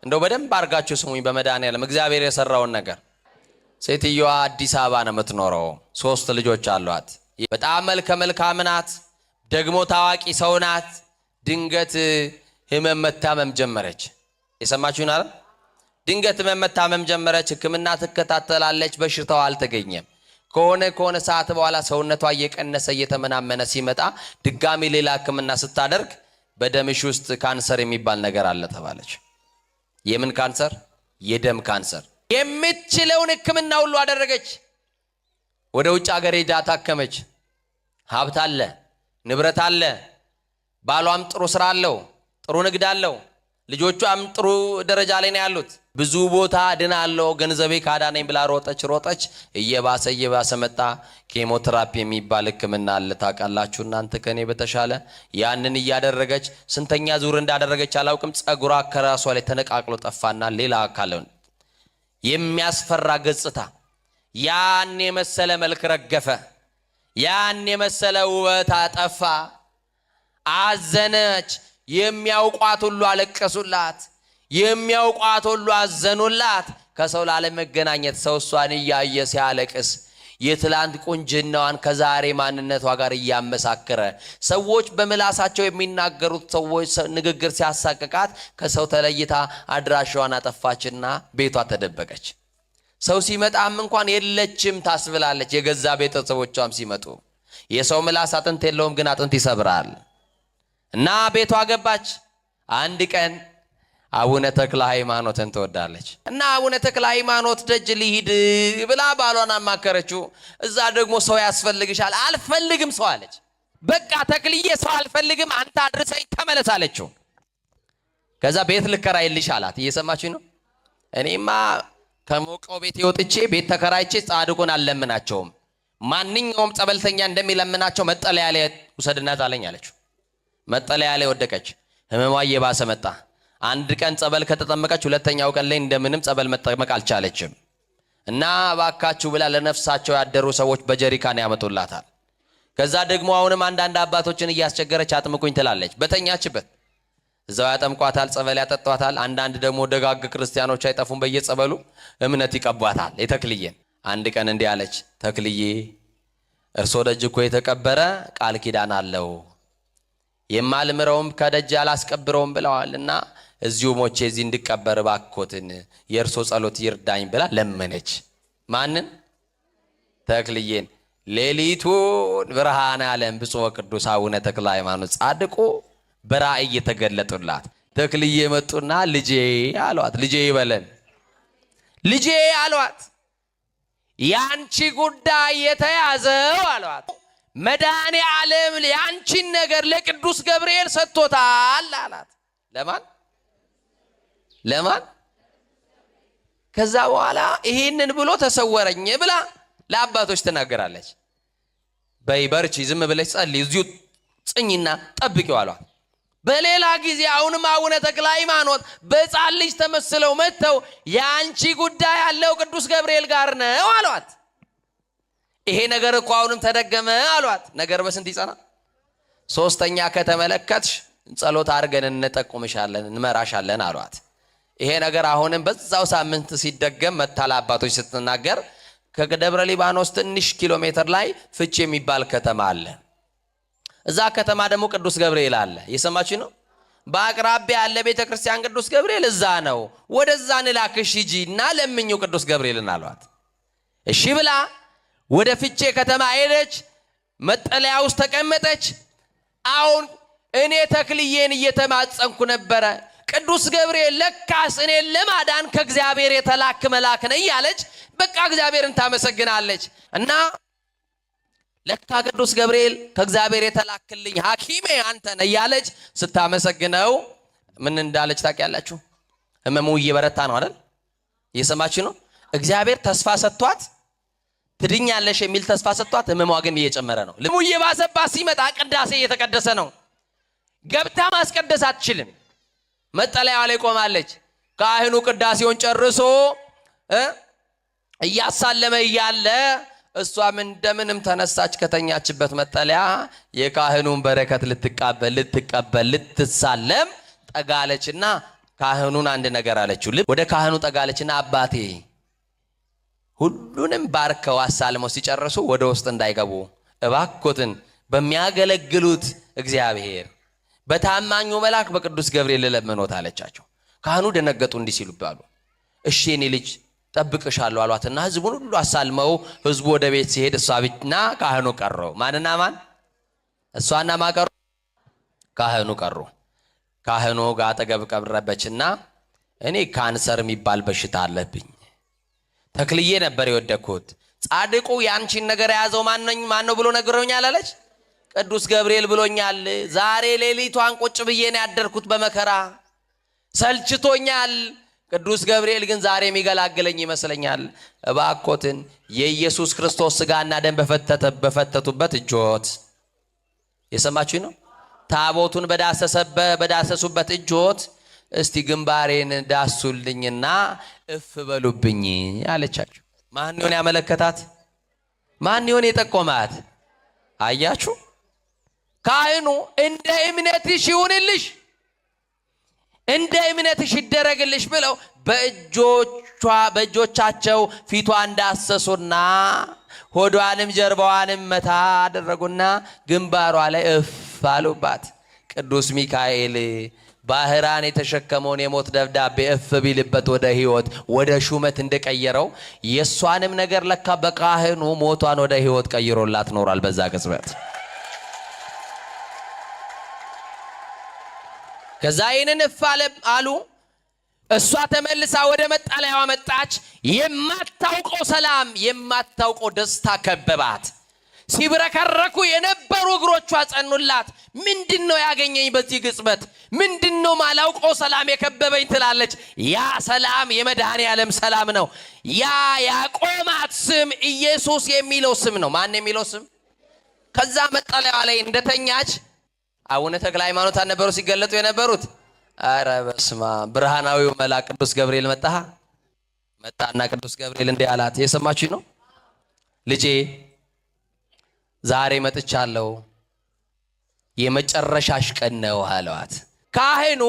እንደው በደንብ አርጋችሁ ስሙኝ በመድኃኒዓለም እግዚአብሔር የሰራውን ነገር። ሴትዮዋ አዲስ አበባ ነው የምትኖረው። 3 ልጆች አሏት። በጣም መልካም ናት። ደግሞ ታዋቂ ሰው ናት። ድንገት ህመም መታመም ጀመረች። የሰማችሁኝ አይደል? ድንገት ህመም መታመም ጀመረች። ሕክምና ትከታተላለች። በሽታው አልተገኘም። ከሆነ ሰዓት በኋላ ሰውነቷ እየቀነሰ እየተመናመነ ሲመጣ ድጋሚ ሌላ ሕክምና ስታደርግ በደምሽ ውስጥ ካንሰር የሚባል ነገር አለ ተባለች። የምን ካንሰር? የደም ካንሰር። የምትችለውን ሕክምና ሁሉ አደረገች። ወደ ውጭ ሀገር ሄዳ ታከመች። ሀብት አለ፣ ንብረት አለ። ባሏም ጥሩ ስራ አለው፣ ጥሩ ንግድ አለው። ልጆቿም ጥሩ ደረጃ ላይ ነው ያሉት። ብዙ ቦታ ድናለው ገንዘቤ ካዳነኝ ብላ ሮጠች። እየባሰ መጣ። ኬሞቴራፒ የሚባል ሕክምና አለ ታውቃላችሁ እናንተ ከኔ በተሻለ። ያንን እያደረገች ስንተኛ ዙር እንዳደረገች አላውቅም። ጸጉሯ ከራሷ ላይ ተነቃቅሎ ጠፋና ሌላ አካልን የሚያስፈራ ገጽታ፣ ያን የመሰለ መልክ ረገፈ። ያን የመሰለ ውበት አጠፋ። አዘነች። የሚያውቋት ሁሉ አለቀሱላት። የሚያውቋት ሁሉ አዘኑላት። ከሰው ላለመገናኘት ሰው እሷን እያየ ሲያለቅስ የትላንት ቁንጅናዋን ከዛሬ ማንነቷ ጋር እያመሳከረ ሰዎች በምላሳቸው የሚናገሩት ሰዎች ንግግር ሲያሳቅቃት ከሰው ተለይታ አድራሻዋን አጠፋችና ቤቷ ተደበቀች። ሰው ሲመጣም እንኳን የለችም ታስብላለች። የገዛ ቤተሰቦቿም ሲመጡ የሰው ምላስ አጥንት የለውም ግን አጥንት ይሰብራል። እና ቤቷ ገባች። አንድ ቀን አቡነ ተክለ ሃይማኖትን ትወዳለች እና አቡነ ተክለ ሃይማኖት ደጅ ሊሂድ ብላ ባሏን አማከረችው። እዛ ደግሞ ሰው ያስፈልግሻል። አልፈልግም ሰው አለች። በቃ ተክልዬ ሰው አልፈልግም፣ አንተ አድርሰኝ ተመለስ አለችው። ከዛ ቤት ልከራይልሽ አላት። እየሰማችኝ ነው? እኔማ ከሞቀው ቤት ወጥቼ ቤት ተከራይቼ ጻድቁን አልለምናቸውም። ማንኛውም ጸበልተኛ እንደሚለምናቸው መጠለያ ላይ ውሰድና ጣለኝ አለችው። መጠለያ ላይ ወደቀች። ህመሟ እየባሰ መጣ። አንድ ቀን ጸበል ከተጠመቀች ሁለተኛው ቀን ላይ እንደምንም ጸበል መጠመቅ አልቻለችም እና ባካችሁ ብላ ለነፍሳቸው ያደሩ ሰዎች በጀሪካን ያመጡላታል። ከዛ ደግሞ አሁንም አንዳንድ አባቶችን እያስቸገረች አጥምቁኝ ትላለች። በተኛችበት እዛው ያጠምቋታል፣ ጸበል ያጠጧታል። አንዳንድ ደግሞ ደጋግ ክርስቲያኖች አይጠፉም፣ በየጸበሉ እምነት ይቀቧታል። የተክልዬን አንድ ቀን እንዲህ አለች። ተክልዬ እርሶ ደጅ እኮ የተቀበረ ቃል ኪዳን አለው የማልምረውም ከደጅ አላስቀብረውም ብለዋልና እዚሁ ሞቼ እዚህ እንድቀበር ባኮትን የእርሶ ጸሎት ይርዳኝ ብላ ለመነች። ማንን? ተክልዬን። ሌሊቱን ብርሃነ ዓለም ብፁዕ ወቅዱስ አቡነ ተክለ ሃይማኖት ጻድቁ በራእይ የተገለጡላት ተክልዬ መጡና ልጄ አሏት። ልጄ ይበለን። ልጄ አሏት። ያንቺ ጉዳይ የተያዘው አሏት መድኃኔ ዓለም ያንቺን ነገር ለቅዱስ ገብርኤል ሰጥቶታል አላት። ለማን? ከዛ በኋላ ይሄንን ብሎ ተሰወረኝ ብላ ለአባቶች ትናገራለች። በይ በርቺ፣ ዝም ብለሽ ጸልይ፣ እዚሁ ጽኝና ጠብቂው አሏት። በሌላ ጊዜ አሁንም አቡነ ተክለ ሃይማኖት በሕፃን ልጅ ተመስለው መጥተው ያንቺ ጉዳይ ያለው ቅዱስ ገብርኤል ጋር ነው አሏት። ይሄ ነገር እኮ አሁንም ተደገመ አሏት። ነገር በስንት ይጸና? 3ኛ ከተመለከትሽ ጸሎት አድርገን እንጠቁምሻለን እንመራሻለን አሏት። ይሄ ነገር አሁንም በዛው ሳምንት ሲደገም መታላ አባቶች ስትናገር ከደብረ ሊባኖስ ትንሽ ኪሎ ሜትር ላይ ፍቼ የሚባል ከተማ አለ። እዛ ከተማ ደግሞ ቅዱስ ገብርኤል አለ። እየሰማችሁ ነው? በአቅራቢያ ያለ ቤተ ክርስቲያን ቅዱስ ገብርኤል እዛ ነው። ወደዛ እንላክሽ ሂጂና ለምኙ ቅዱስ ገብርኤልን አሏት። እሺ ብላ ወደ ፍቼ ከተማ ሄደች። መጠለያ ውስጥ ተቀመጠች። አሁን እኔ ተክልዬን እየተማጸንኩ ነበረ። ቅዱስ ገብርኤል ለካስ እኔን ለማዳን ከእግዚአብሔር የተላክ መልአክ ነኝ ያለች በቃ እግዚአብሔርን ታመሰግናለች። እና ለካ ቅዱስ ገብርኤል ከእግዚአብሔር የተላክልኝ ሐኪሜ አንተ ነህ እያለች ስታመሰግነው ምን እንዳለች ታውቂያላችሁ? ህመሙ እየበረታ ነው አይደል? እየሰማችሁ ነው? እግዚአብሔር ተስፋ ሰጥቷት ትድኛለሽ የሚል ተስፋ ሰጥቷት ህመሟ ግን እየጨመረ ነው። ህመሙ እየባሰባት ሲመጣ ቅዳሴ እየተቀደሰ ነው። ገብታ ማስቀደስ አትችልም። መጠለያዋ ላይ ቆማለች። ካህኑ ቅዳሴውን ጨርሶ እያሳለመ እያለ እሷም እንደምንም ተነሳች ከተኛችበት መጠለያ የካህኑን በረከት ልትቀበል ልትሳለም ጠጋለችና ካህኑን አንድ ነገር አለችው። ወደ ካህኑ ጠጋለችና አባቴ ሁሉንም ባርከው አሳልመው ሲጨርሱ ወደ ውስጥ እንዳይገቡ እባክዎትን በሚያገለግሉት እግዚአብሔር በታማኙ መልአክ በቅዱስ ገብርኤል ለለመኖት አለቻቸው። ካህኑ ደነገጡ እንዲህ ሲሉ ባሉ እሺ እኔ ልጅ ጠብቅሻለሁ አሏትና ህዝቡን ሁሉ አሳልመው ህዝቡ ወደ ቤት ሲሄድ እሷ ብቻና ካህኑ ቀሩ። ማንና ማን? እሷና ማቀሩ ካህኑ ቀሩ። ካህኑ ጋር አጠገብ ቀረበችና እኔ ካንሰር የሚባል በሽታ አለብኝ፣ ተክልዬ ነበር የወደኩት፣ ጻድቁ ያንቺን ነገር የያዘው ማን ነው ብሎ ነግሮኛል አለች። ቅዱስ ገብርኤል ብሎኛል። ዛሬ ሌሊቷን ቁጭ ብዬ ነው ያደርኩት በመከራ ሰልችቶኛል። ቅዱስ ገብርኤል ግን ዛሬ የሚገላግለኝ ይመስለኛል። እባክዎትን የኢየሱስ ክርስቶስ ሥጋና ደም በፈተቱበት እጆት የሰማችሁኝ ነው። ታቦቱን በዳሰሱበት እጆት እስቲ ግንባሬን ዳሱልኝና እፍ በሉብኝ አለቻቸው። ማን ይሆን ያመለከታት? ማን ይሆን የጠቆማት? አያችሁ? ካህኑ እንደ እምነትሽ ይሁንልሽ፣ እንደ እምነትሽ ይደረግልሽ ብለው በእጆቻቸው ፊቷን ዳሰሱና ሆዷንም ጀርባዋንም መታ አደረጉና ግንባሯ ላይ እፍ አሉባት። ቅዱስ ሚካኤል ባህራን የተሸከመውን የሞት ደብዳቤ እፍ ቢልበት ወደ ሕይወት ወደ ሹመት እንደቀየረው የሷንም ነገር ለካ በካህኑ ሞቷን ወደ ሕይወት ቀይሮላት ኖሯል በዛ ቅጽበት። ከዛ ይህንን እፍ አሉ። እሷ ተመልሳ ወደ መጣለያዋ መጣች። የማታውቀው ሰላም የማታውቀው ደስታ ከበባት። ሲብረከረኩ የነበሩ እግሮቿ ጸኑላት። ምንድነው ያገኘኝ በዚህ ቅጽበት? ምንድነው ማላውቀው ሰላም የከበበኝ ትላለች። ያ ሰላም የመድኃኔ ዓለም ሰላም ነው። ያ ያቆማት ስም ኢየሱስ የሚለው ስም ነው። ማን የሚለው ስም? ከዛ መጣለያዋ ላይ እንደተኛች አቡነ ተክለ ሃይማኖት አልነበሩ ሲገለጡ የነበሩት? አረ በስማ ብርሃናዊው መልአክ ቅዱስ ገብርኤል መጣና ቅዱስ ገብርኤል እንዲህ አላት። የሰማችሁ ነው? ልጄ ዛሬ መጥቻለሁ፣ የመጨረሻሽ ቀን ነው አለዋት። ካህኑ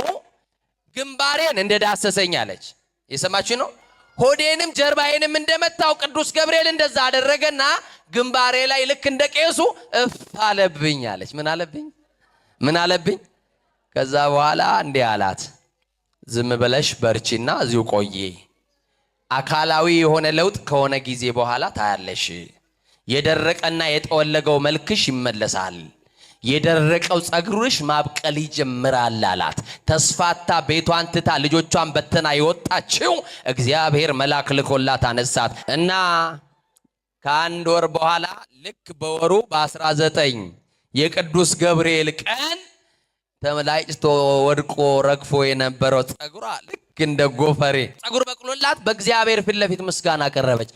ግንባሬን እንደዳሰሰኝ አለች። የሰማችሁ ነው? ሆዴንም ጀርባዬንም እንደመታው ቅዱስ ገብርኤል እንደዛ አደረገና ግንባሬ ላይ ልክ እንደ ቄሱ እፍ አለብኝ አለች። ምን አለብኝ? ከዛ በኋላ እንዲህ አላት፣ ዝም ብለሽ በርቺና እዚሁ ቆይ፣ አካላዊ የሆነ ለውጥ ከሆነ ጊዜ በኋላ ታያለሽ። የደረቀና የጠወለገው መልክሽ ይመለሳል፣ የደረቀው ጸጉርሽ ማብቀል ይጀምራል አላት። ተስፋታ ቤቷን ትታ ልጆቿን በተና የወጣችው እግዚአብሔር መልአክ ልኮላት አነሳት እና ከአንድ ወር በኋላ ልክ በወሩ በ19 የቅዱስ ገብርኤል ቀን ተመላጭቶ ወድቆ ረግፎ የነበረው ጸጉሯ ልክ እንደ ጎፈሬ ጸጉር በቅሎላት በእግዚአብሔር ፊት ለፊት ምስጋና ቀረበች።